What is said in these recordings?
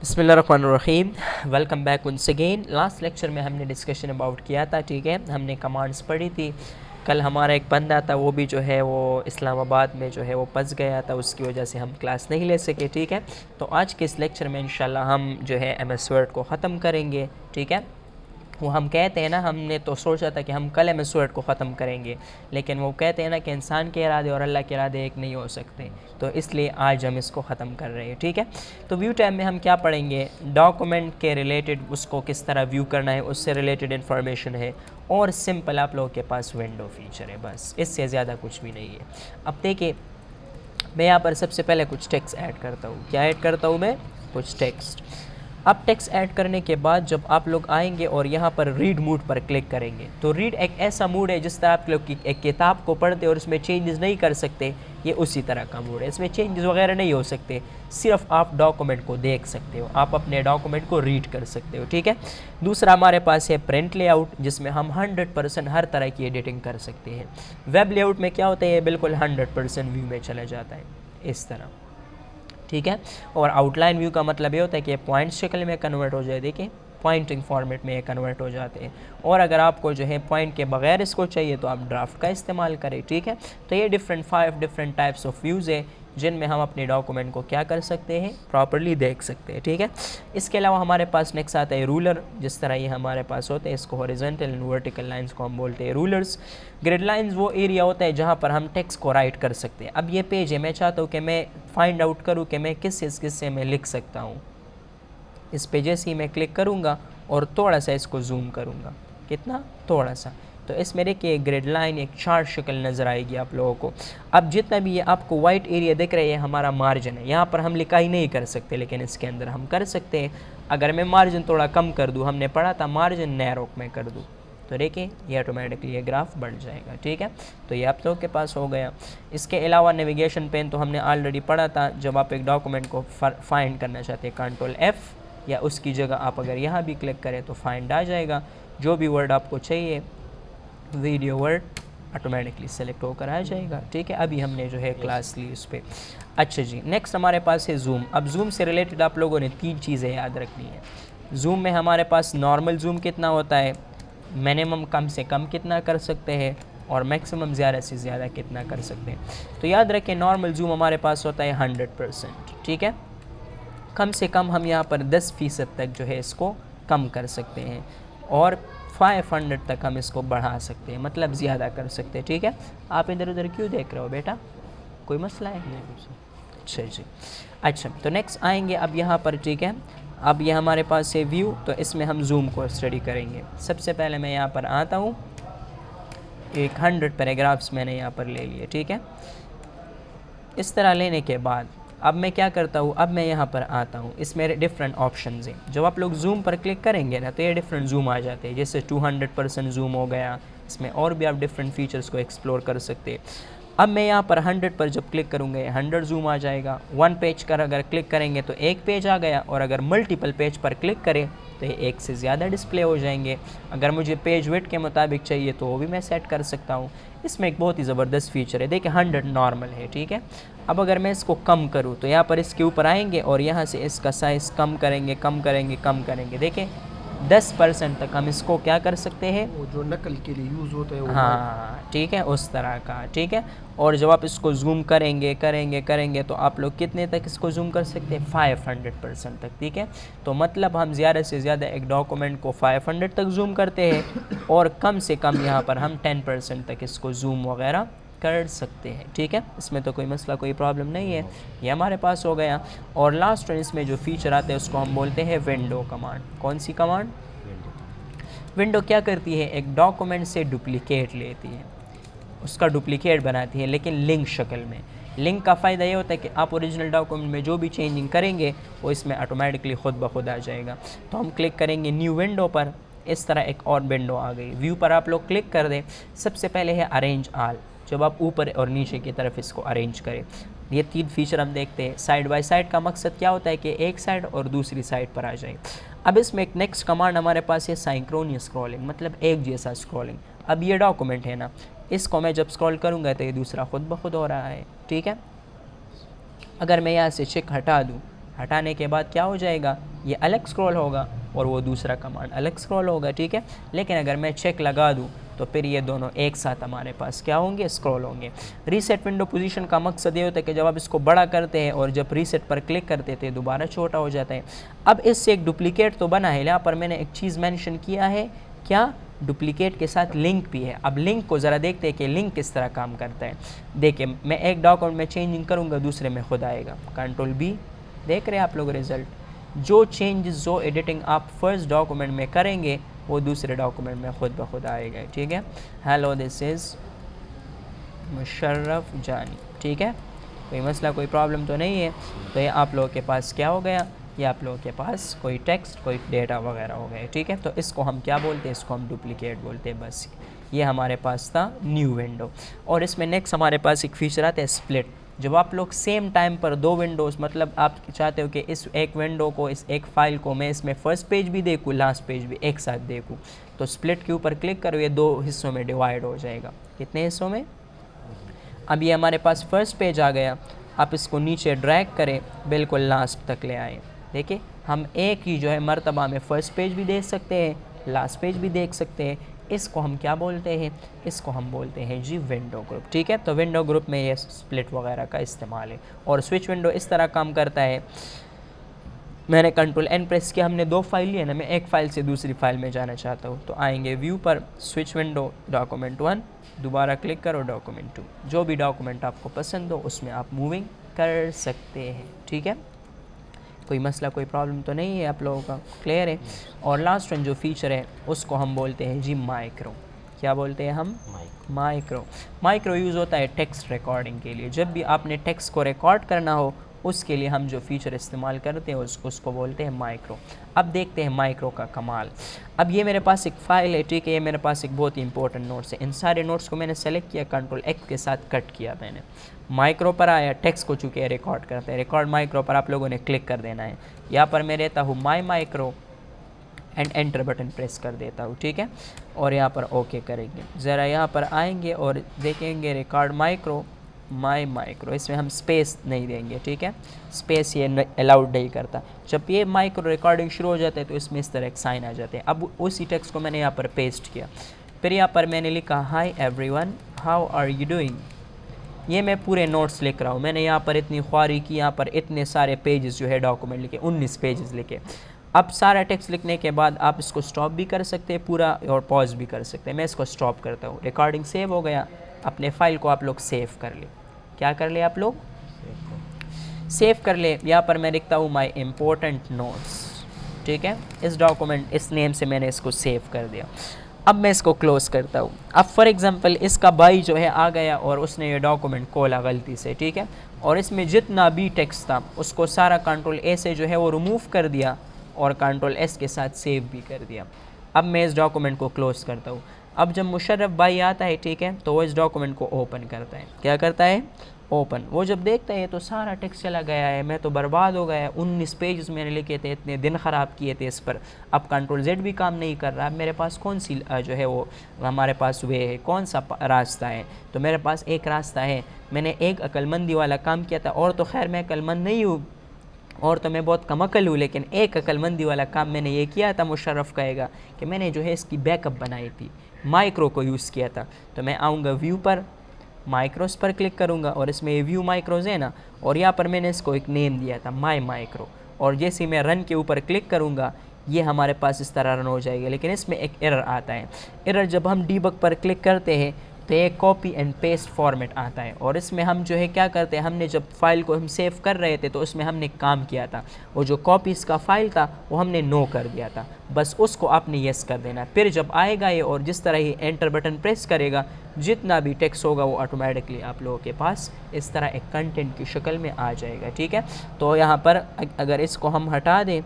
बिस्मिल्लाहिर्रहमानिर्रहीम। Welcome back once again. Last lecture में हमने डिस्कशन अबाउट किया था, ठीक है, हमने कमांड्स पढ़ी थी। कल हमारा एक बंदा था, वो भी जो है वो इस्लामाबाद में जो है वो फंस गया था, उसकी वजह से हम क्लास नहीं ले सके, ठीक है। तो आज के इस लेक्चर में इंशाल्लाह हम जो है MS वर्ड को ख़त्म करेंगे, ठीक है। वो हम कहते हैं ना, हमने तो सोचा था कि हम कल MS वर्ड को ख़त्म करेंगे, लेकिन वो कहते हैं ना कि इंसान के इरादे और अल्लाह के इरादे एक नहीं हो सकते, तो इसलिए आज हम इसको ख़त्म कर रहे हैं, ठीक है। तो व्यू टैब में हम क्या पढ़ेंगे, डॉक्यूमेंट के रिलेटेड उसको किस तरह व्यू करना है, उससे रिलेटेड इन्फॉर्मेशन है, और सिंपल आप लोगों के पास विंडो फीचर है, बस इससे ज़्यादा कुछ भी नहीं है। अब देखिए, मैं यहाँ पर सबसे पहले कुछ टेक्स्ट ऐड करता हूँ। क्या ऐड करता हूँ मैं? कुछ टेक्स्ट। अब टेक्स्ट ऐड करने के बाद जब आप लोग आएंगे और यहाँ पर रीड मूड पर क्लिक करेंगे, तो रीड एक ऐसा मूड है जिस तरह आप लोग की एक किताब को पढ़ते और उसमें चेंजेस नहीं कर सकते, ये उसी तरह का मूड है। इसमें चेंजेस वगैरह नहीं हो सकते, सिर्फ आप डॉक्यूमेंट को देख सकते हो, आप अपने डॉक्यूमेंट को रीड कर सकते हो, ठीक है। दूसरा हमारे पास है प्रिंट लेआउट, जिसमें हम 100% हर तरह की एडिटिंग कर सकते हैं। वेब लेआउट में क्या होता है, ये बिल्कुल 100% व्यू में चला जाता है इस तरह, ठीक है। और आउटलाइन व्यू का मतलब ये होता है कि पॉइंट शक्ल में कन्वर्ट हो जाए, देखिए पॉइंटिंग फॉर्मेट में ये कन्वर्ट हो जाते हैं। और अगर आपको जो है पॉइंट के बगैर इसको चाहिए तो आप ड्राफ्ट का इस्तेमाल करें, ठीक है। तो ये 5 डिफरेंट टाइप्स ऑफ व्यूज़ है जिनमें हम अपने डॉक्यूमेंट को क्या कर सकते हैं, प्रॉपर्ली देख सकते हैं, ठीक है। इसके अलावा हमारे पास नेक्स्ट आता है रूलर। जिस तरह ये हमारे पास होते हैं, इसको हॉरिजॉन्टल एंड वर्टिकल लाइंस को हम बोलते हैं रूलर्स। ग्रिड लाइंस वो एरिया होता है जहाँ पर हम टेक्स्ट को राइट कर सकते हैं। अब ये पेज है, मैं चाहता हूँ कि मैं फाइंड आउट करूँ कि मैं किस हिस्से में लिख सकता हूँ। इस पे जैसे ही मैं क्लिक करूँगा और थोड़ा सा इसको जूम करूँगा, कितना, थोड़ा सा, तो इसमें देखिए ग्रिड लाइन एक चार्ट शक्ल नज़र आएगी आप लोगों को। अब जितना भी ये आपको वाइट एरिया दिख रहा है, ये हमारा मार्जिन है। यहाँ पर हम लिखाई नहीं कर सकते, लेकिन इसके अंदर हम कर सकते हैं। अगर मैं मार्जिन थोड़ा कम कर दूँ, हमने पढ़ा था मार्जिन नैरो में कर दूँ, तो देखिए ये ऑटोमेटिकली ये ग्राफ बढ़ जाएगा, ठीक है। तो ये आप लोगों के पास हो गया। इसके अलावा नेविगेशन पेन तो हमने ऑलरेडी पढ़ा था। जब आप एक डॉक्यूमेंट को फाइंड करना चाहते हैं, कंट्रोल F, या उसकी जगह आप अगर यहाँ भी क्लिक करें तो फाइंड आ जाएगा। जो भी वर्ड आपको चाहिए, वीडियो वर्ड ऑटोमेटिकली सेलेक्ट होकर आ जाएगा, ठीक है। अभी हमने जो है क्लास ली उस पर। अच्छा जी, नेक्स्ट हमारे पास है जूम। अब जूम से रिलेटेड आप लोगों ने 3 चीज़ें याद रखनी है। जूम में हमारे पास नॉर्मल जूम कितना होता है, मिनिमम कम से कम कितना कर सकते हैं, और मैक्सिमम ज़्यादा से ज़्यादा कितना कर सकते हैं। तो याद रखें, नॉर्मल जूम हमारे पास होता है 100%, ठीक है। कम से कम हम यहाँ पर 10% तक जो है इसको कम कर सकते हैं, और 500 तक हम इसको बढ़ा सकते हैं, मतलब ज़्यादा कर सकते हैं, ठीक है। आप इधर उधर क्यों देख रहे हो बेटा, कोई मसला है? नहीं। अच्छा जी, अच्छा, तो नेक्स्ट आएंगे अब यहाँ पर, ठीक है। अब ये हमारे पास है व्यू, तो इसमें हम जूम को स्टडी करेंगे। सबसे पहले मैं यहाँ पर आता हूँ, एक 100 पैराग्राफ्स मैंने यहाँ पर ले लिए, ठीक है। इस तरह लेने के बाद अब मैं क्या करता हूँ, अब मैं यहाँ पर आता हूँ, इसमें डिफरेंट ऑप्शंस हैं। जब आप लोग जूम पर क्लिक करेंगे ना, तो ये डिफरेंट जूम आ जाते हैं, जैसे 200% जूम हो गया। इसमें और भी आप डिफरेंट फीचर्स को एक्सप्लोर कर सकते हैं। अब मैं यहाँ पर 100 पर जब क्लिक करूँगा, 100 जूम आ जाएगा। 1 पेज पर अगर क्लिक करेंगे तो 1 पेज आ गया, और अगर मल्टीपल पेज पर क्लिक करें तो ये 1 से ज़्यादा डिस्प्ले हो जाएंगे। अगर मुझे पेज विड्थ के मुताबिक चाहिए तो वो भी मैं सेट कर सकता हूँ। इसमें एक बहुत ही ज़बरदस्त फीचर है, देखिए 100 नॉर्मल है, ठीक है। अब अगर मैं इसको कम करूँ तो यहाँ पर इसके ऊपर आएंगे और यहाँ से इसका साइज़ कम करेंगे, कम करेंगे, कम करेंगे, देखें 10% तक हम इसको क्या कर सकते हैं, वो जो नकल के लिए यूज़ होता है वो, हाँ ठीक है, उस तरह का, ठीक है। और जब आप इसको जूम करेंगे करेंगे करेंगे तो आप लोग कितने तक इसको जूम कर सकते हैं, 500% तक, ठीक है। तो मतलब हम ज़्यादा से ज़्यादा एक डॉक्यूमेंट को 500 तक जूम करते हैं, और कम से कम यहाँ पर हम 10% तक इसको जूम वगैरह कर सकते हैं, ठीक है। इसमें तो कोई मसला, कोई प्रॉब्लम नहीं है, ये हमारे पास हो गया। और लास्ट इसमें जो फीचर आते हैं उसको हम बोलते हैं विंडो कमांड। कौन सी कमांड? विंडो क्या करती है, एक डॉक्यूमेंट से डुप्लिकेट लेती है, उसका डुप्लिकेट बनाती है, लेकिन लिंक शक्ल में। लिंक का फ़ायदा ये होता है कि आप ओरिजिनल डॉक्यूमेंट में जो भी चेंजिंग करेंगे वो इसमें ऑटोमेटिकली खुद ब खुद आ जाएगा। तो हम क्लिक करेंगे न्यू विंडो पर, इस तरह एक और विंडो आ गई। व्यू पर आप लोग क्लिक कर दें। सबसे पहले है अरेंज आल, जब आप ऊपर और नीचे की तरफ इसको अरेंज करें। ये 3 फीचर हम देखते हैं। साइड बाय साइड का मकसद क्या होता है कि एक साइड और दूसरी साइड पर आ जाए। अब इसमें एक नेक्स्ट कमांड हमारे पास है साइंक्रोनियस स्क्रॉलिंग, मतलब एक जैसा स्क्रॉलिंग। अब ये डॉक्यूमेंट है ना, इसको मैं जब स्क्रॉल करूँगा तो ये दूसरा खुद ब खुद हो रहा है, ठीक है। अगर मैं यहाँ से चेक हटा दूँ, हटाने के बाद क्या हो जाएगा, ये अलग स्क्रॉल होगा और वो दूसरा कमांड अलग स्क्रॉल होगा, ठीक है। लेकिन अगर मैं चेक लगा दूँ तो फिर ये दोनों एक साथ हमारे पास क्या होंगे, स्क्रॉल होंगे। रीसेट विंडो पोजीशन का मकसद ये होता है कि जब आप इसको बड़ा करते हैं और जब रीसेट पर क्लिक करते थे दोबारा छोटा हो जाता है। अब इससे एक डुप्लीकेट तो बना है, यहाँ पर मैंने एक चीज़ मेंशन किया है, क्या, डुप्लीकेट के साथ लिंक भी है। अब लिंक को ज़रा देखते हैं कि लिंक किस तरह काम करता है। देखिए मैं एक डॉक्यूमेंट में चेंजिंग करूँगा, दूसरे में खुद आएगा, कंट्रोल बी, देख रहे हैं आप लोग रिजल्ट। जो चेंजेस जो एडिटिंग आप फर्स्ट डॉक्यूमेंट में करेंगे वो दूसरे डॉक्यूमेंट में खुद ब खुद आएगा, ठीक है। हेलो दिस इज़ मुशर्रफ जानी, ठीक है। कोई मसला कोई प्रॉब्लम तो नहीं है। तो ये आप लोगों के पास क्या हो गया, ये आप लोगों के पास कोई टेक्स्ट कोई डेटा वगैरह हो गए, ठीक है। तो इसको हम क्या बोलते हैं, इसको हम डुप्लीकेट बोलते हैं। बस ये हमारे पास था न्यू विंडो। और इसमें नेक्स्ट हमारे पास एक फीचर आता है स्प्लिट। जब आप लोग सेम टाइम पर दो विंडोज़, मतलब आप चाहते हो कि इस एक विंडो को, इस एक फ़ाइल को मैं इसमें फ़र्स्ट पेज भी देखूँ लास्ट पेज भी एक साथ देखूँ, तो स्प्लिट के ऊपर क्लिक करो, ये दो हिस्सों में डिवाइड हो जाएगा। कितने हिस्सों में, अब ये हमारे पास फ़र्स्ट पेज आ गया। आप इसको नीचे ड्रैग करें, बिल्कुल लास्ट तक ले आएँ। देखिए हम एक ही जो है मर्तबा में फ़र्स्ट पेज भी देख सकते हैं, लास्ट पेज भी देख सकते हैं। इसको हम क्या बोलते हैं, इसको हम बोलते हैं जी विंडो ग्रुप, ठीक है। तो विंडो ग्रुप में ये स्प्लिट वगैरह का इस्तेमाल है। और स्विच विंडो इस तरह काम करता है, मैंने कंट्रोल एन प्रेस किया, हमने दो फाइल लिए ना, मैं एक फ़ाइल से दूसरी फाइल में जाना चाहता हूँ, तो आएंगे व्यू पर, स्विच विंडो, डॉक्यूमेंट 1, दोबारा क्लिक करो डॉक्यूमेंट 2, जो भी डॉक्यूमेंट आपको पसंद हो उसमें आप मूविंग कर सकते हैं, ठीक है। कोई मसला कोई प्रॉब्लम तो नहीं है, आप लोगों का क्लियर है। और लास्ट वन जो फीचर है उसको हम बोलते हैं जी माइक्रो। क्या बोलते हैं हम, माइक्रो। माइक्रो यूज़ होता है टेक्स्ट रिकॉर्डिंग के लिए। जब भी आपने टेक्स्ट को रिकॉर्ड करना हो उसके लिए हम जो फीचर इस्तेमाल करते हैं उसको बोलते हैं माइक्रो। अब देखते हैं माइक्रो का कमाल। अब ये मेरे पास एक फ़ाइल है, ठीक है, ये मेरे पास एक बहुत ही इंपॉर्टेंट नोट्स है। इन सारे नोट्स को मैंने सेलेक्ट किया, कंट्रोल एक्स के साथ कट किया मैंने, माइक्रो पर आया, टेक्स्ट को चूँकि रिकॉर्ड करते हैं, रिकॉर्ड माइक्रो पर आप लोगों ने क्लिक कर देना है। यहाँ पर मैं रहता हूँ my micro and enter button press कर देता हूँ, ठीक है। और यहाँ पर ओके करेंगे, ज़रा यहाँ पर आएंगे और देखेंगे रिकॉर्ड माइक्रो, माई माइक्रो, इसमें हम स्पेस नहीं देंगे, ठीक है, स्पेस ये अलाउड नहीं करता। जब ये माइक्रो रिकॉर्डिंग शुरू हो जाता है तो इसमें इस तरह एक साइन आ जाते हैं। अब उसी टेक्स्ट को मैंने यहाँ पर पेस्ट किया, फिर यहाँ पर मैंने लिखा hi everyone how are you doing. ये मैं पूरे नोट्स लिख रहा हूँ, मैंने यहाँ पर इतनी ख्वारी की, यहाँ पर इतने सारे पेजेस जो है डॉक्यूमेंट लिखे, 19 पेजेस लिखे। अब सारा टेक्स्ट लिखने के बाद आप इसको स्टॉप भी कर सकते हैं पूरा और पॉज भी कर सकते हैं। मैं इसको स्टॉप करता हूँ, रिकॉर्डिंग सेव हो गया। अपने फ़ाइल को आप लोग सेव कर ले, क्या कर ले आप लोग, सेव कर ले। यहाँ पर मैं लिखता हूँ माई इम्पोर्टेंट नोट्स, ठीक है, इस डॉक्यूमेंट इस नेम से मैंने इसको सेव कर दिया। अब मैं इसको क्लोज़ करता हूँ। अब फॉर एग्ज़ाम्पल इसका भाई जो है आ गया और उसने ये डॉक्यूमेंट खोला गलती से, ठीक है, और इसमें जितना भी टेक्स्ट था उसको सारा कंट्रोल ए से जो है वो रिमूव कर दिया और कंट्रोल एस के साथ सेव भी कर दिया। अब मैं इस डॉक्यूमेंट को क्लोज़ करता हूँ। अब जब मुशर्रफ भाई आता है, ठीक है, तो वो इस डॉक्यूमेंट को ओपन करता है। क्या करता है, ओपन। वो जब देखता है तो सारा टेक्स्ट चला गया है, मैं तो बर्बाद हो गया। 19 पेजेस मैंने लिखे थे, इतने दिन ख़राब किए थे इस पर। अब कंट्रोल जेड भी काम नहीं कर रहा। अब मेरे पास कौन सी जो है वो हमारे पास वे है, कौन सा रास्ता है, तो मेरे पास एक रास्ता है। मैंने एक अक्लमंदी वाला काम किया था, और तो खैर मैं अक्लमंद नहीं हूँ और तो मैं बहुत कम अकल हूँ, लेकिन एक अक्लमंदी वाला काम मैंने ये किया था, मुशर्रफ कहेगा कि मैंने जो है इसकी बैकअप बनाई थी, माइक्रो को यूज़ किया था। तो मैं आऊँगा व्यू पर, माइक्रोस पर क्लिक करूँगा और इसमें ये व्यू माइक्रोज है ना, और यहाँ पर मैंने इसको एक नेम दिया था माई माइक्रो। और जैसे ही मैं रन के ऊपर क्लिक करूँगा ये हमारे पास इस तरह रन हो जाएगा। लेकिन इसमें एक एरर आता है। एरर जब हम डीबग पर क्लिक करते हैं तो एक कॉपी एंड पेस्ट फॉर्मेट आता है, और इसमें हम जो है क्या करते हैं, हमने जब फाइल को हम सेव कर रहे थे तो उसमें हमने काम किया था, वो जो कॉपीज़ का फाइल था वो हमने नो कर दिया था, बस उसको आपने यस कर देना। फिर जब आएगा ये और जिस तरह ही एंटर बटन प्रेस करेगा, जितना भी टेक्स्ट होगा वो ऑटोमेटिकली आप लोगों के पास इस तरह एक कंटेंट की शक्ल में आ जाएगा, ठीक है। तो यहाँ पर अगर इसको हम हटा दें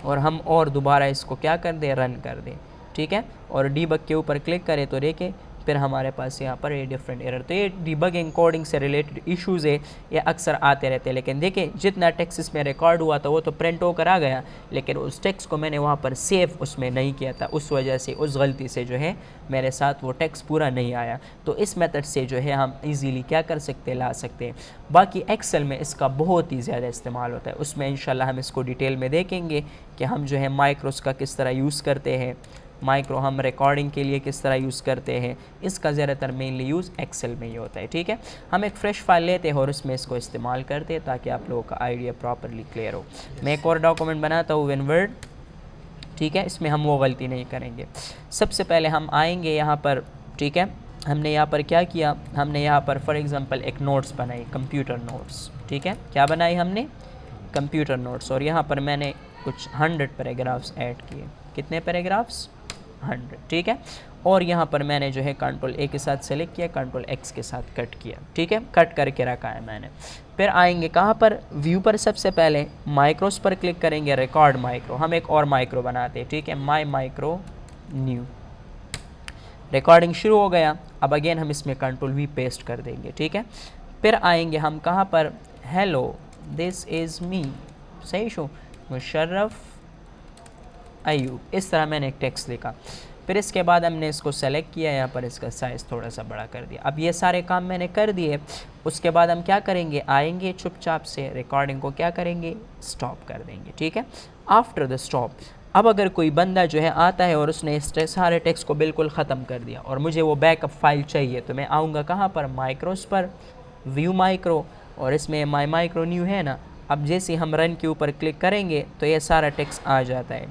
और हम और दोबारा इसको क्या कर दें, रन कर दें, ठीक है, और डीबग के ऊपर क्लिक करें तो देखें फिर हमारे पास यहाँ पर ये डिफरेंट एरर। तो ये डिबगिंग कोडिंग से रिलेटेड इश्यूज़ है, ये अक्सर आते रहते हैं। लेकिन देखें जितना टेक्स्ट इसमें रिकॉर्ड हुआ था वो तो प्रिंट होकर आ गया, लेकिन उस टेक्स्ट को मैंने वहाँ पर सेव उसमें नहीं किया था, उस वजह से उस गलती से जो है मेरे साथ वो टेक्स्ट पूरा नहीं आया। तो इस मेथड से जो है हम इजीली क्या कर सकते हैं, ला सकते हैं। बाकी एक्सेल में इसका बहुत ही ज़्यादा इस्तेमाल होता है, उसमें इंशाल्लाह हम इसको डिटेल में देखेंगे कि हम जो है माइक्रोस का किस तरह यूज़ करते हैं, माइक्रो हम रिकॉर्डिंग के लिए किस तरह यूज़ करते हैं। इसका ज़्यादातर मेनली यूज़ एक्सेल में ही होता है। ठीक है, हम एक फ़्रेश फाइल लेते हैं और उसमें इसको इस्तेमाल करते हैं ताकि आप लोगों का आइडिया प्रॉपरली क्लियर हो। मैं एक और डॉक्यूमेंट बनाता हूँ विनवर्ड, ठीक है, इसमें हम वो गलती नहीं करेंगे। सबसे पहले हम आएंगे यहाँ पर, ठीक है, हमने यहाँ पर क्या किया, हमने यहाँ पर फॉर एग्ज़ाम्पल एक नोट्स बनाई, कंप्यूटर नोट्स। ठीक है, क्या बनाई हमने, कंप्यूटर नोट्स। और यहाँ पर मैंने कुछ 100 पैराग्राफ्स ऐड किए। कितने पैराग्राफ्स, 100। ठीक है, और यहाँ पर मैंने जो है कंट्रोल ए के साथ सेलेक्ट किया, कंट्रोल एक्स के साथ कट किया। ठीक है, कट करके रखा है मैंने। फिर आएंगे कहाँ पर, व्यू पर, सबसे पहले माइक्रोस पर क्लिक करेंगे, रिकॉर्ड माइक्रो। हम एक और माइक्रो बनाते हैं, ठीक है, माई माइक्रो न्यू। रिकॉर्डिंग शुरू हो गया। अब अगेन हम इसमें कंट्रोल वी पेस्ट कर देंगे। ठीक है, फिर आएंगे हम कहाँ पर, हेलो दिस इज़ मी, सही शो, मुशर्रफ अयूब। इस तरह मैंने एक टेक्स्ट लिखा। फिर इसके बाद हमने इसको सेलेक्ट किया, यहाँ पर इसका साइज़ थोड़ा सा बड़ा कर दिया। अब ये सारे काम मैंने कर दिए। उसके बाद हम क्या करेंगे, आएंगे चुपचाप से रिकॉर्डिंग को क्या करेंगे, स्टॉप कर देंगे। ठीक है, आफ्टर द स्टॉप अब अगर कोई बंदा जो है आता है और उसने इस सारे टेक्स्ट को बिल्कुल ख़त्म कर दिया और मुझे वो बैकअप फाइल चाहिए, तो मैं आऊँगा कहाँ पर, माइक्रोस पर, व्यू माइक्रो, और इसमें माई माइक्रो न्यू है ना। अब जैसे हम रन के ऊपर क्लिक करेंगे तो ये सारा टेक्स्ट आ जाता है,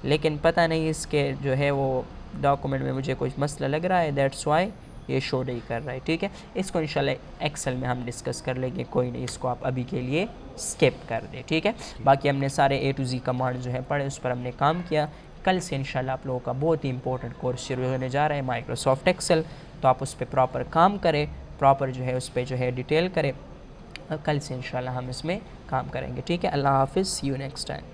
लेकिन पता नहीं इसके जो है वो डॉक्यूमेंट में मुझे कुछ मसला लग रहा है, दैट्स वाई ये शो नहीं कर रहा है। ठीक है, इसको इंशाल्लाह एक्सेल में हम डिस्कस कर लेंगे, कोई नहीं, इसको आप अभी के लिए स्किप कर दें। ठीक है, बाकी हमने सारे A to Z कमांड जो है पढ़े, उस पर हमने काम किया। कल से इंशाल्लाह आप लोगों का बहुत ही इंपॉर्टेंट कोर्स शुरू होने जा रहा है, माइक्रोसॉफ्ट एक्सेल। तो आप उस पर प्रॉपर काम करें, प्रॉपर जो है उस पर जो है डिटेल करें। कल से इंशाल्लाह हम इसमें काम करेंगे। ठीक है, अल्लाह हाफिज़, सी यू नेक्स्ट टाइम।